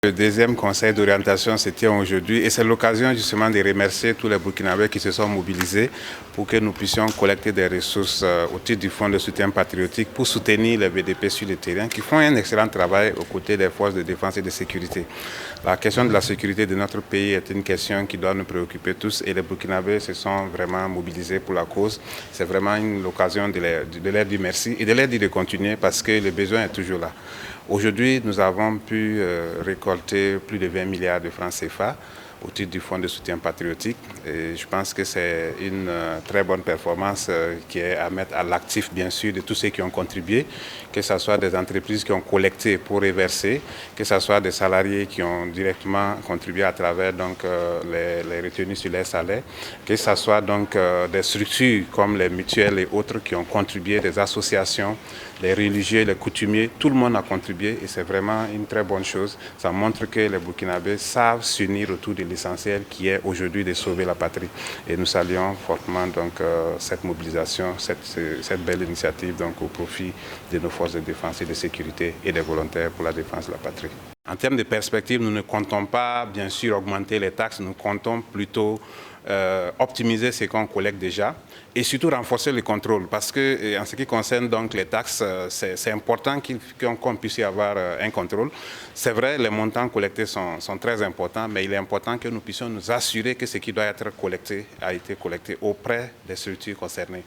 Le deuxième conseil d'orientation se tient aujourd'hui et c'est l'occasion justement de remercier tous les Burkinabés qui se sont mobilisés pour que nous puissions collecter des ressources au titre du Fonds de soutien patriotique pour soutenir les BDP sur le terrain qui font un excellent travail aux côtés des forces de défense et de sécurité. La question de la sécurité de notre pays est une question qui doit nous préoccuper tous et les Burkinabés se sont vraiment mobilisés pour la cause. C'est vraiment l'occasion de leur dire merci et de leur dire de continuer parce que le besoin est toujours là. Aujourd'hui, nous avons pu récolter plus de 20 milliards de francs CFA au titre du Fonds de soutien patriotique. Et je pense que c'est une très bonne performance qui est à mettre à l'actif, bien sûr, de tous ceux qui ont contribué, que ce soit des entreprises qui ont collecté pour reverser, que ce soit des salariés qui ont directement contribué à travers donc, les retenues sur les salaires, que ce soit donc, des structures comme les mutuelles et autres qui ont contribué, des associations, les religieux, les coutumiers, tout le monde a contribué et c'est vraiment une très bonne chose. Ça montre que les Burkinabés savent s'unir autour de l'essentiel qui est aujourd'hui de sauver la patrie. Et nous saluons fortement donc, cette mobilisation, cette belle initiative donc, au profit de nos forces de défense et de sécurité et des volontaires pour la défense de la patrie. En termes de perspective, nous ne comptons pas bien sûr augmenter les taxes, nous comptons plutôt optimiser ce qu'on collecte déjà et surtout renforcer le contrôle parce que en ce qui concerne donc les taxes, c'est important qu'on puisse y avoir un contrôle. C'est vrai, les montants collectés sont très importants, mais il est important que nous puissions nous assurer que ce qui doit être collecté a été collecté auprès des structures concernées.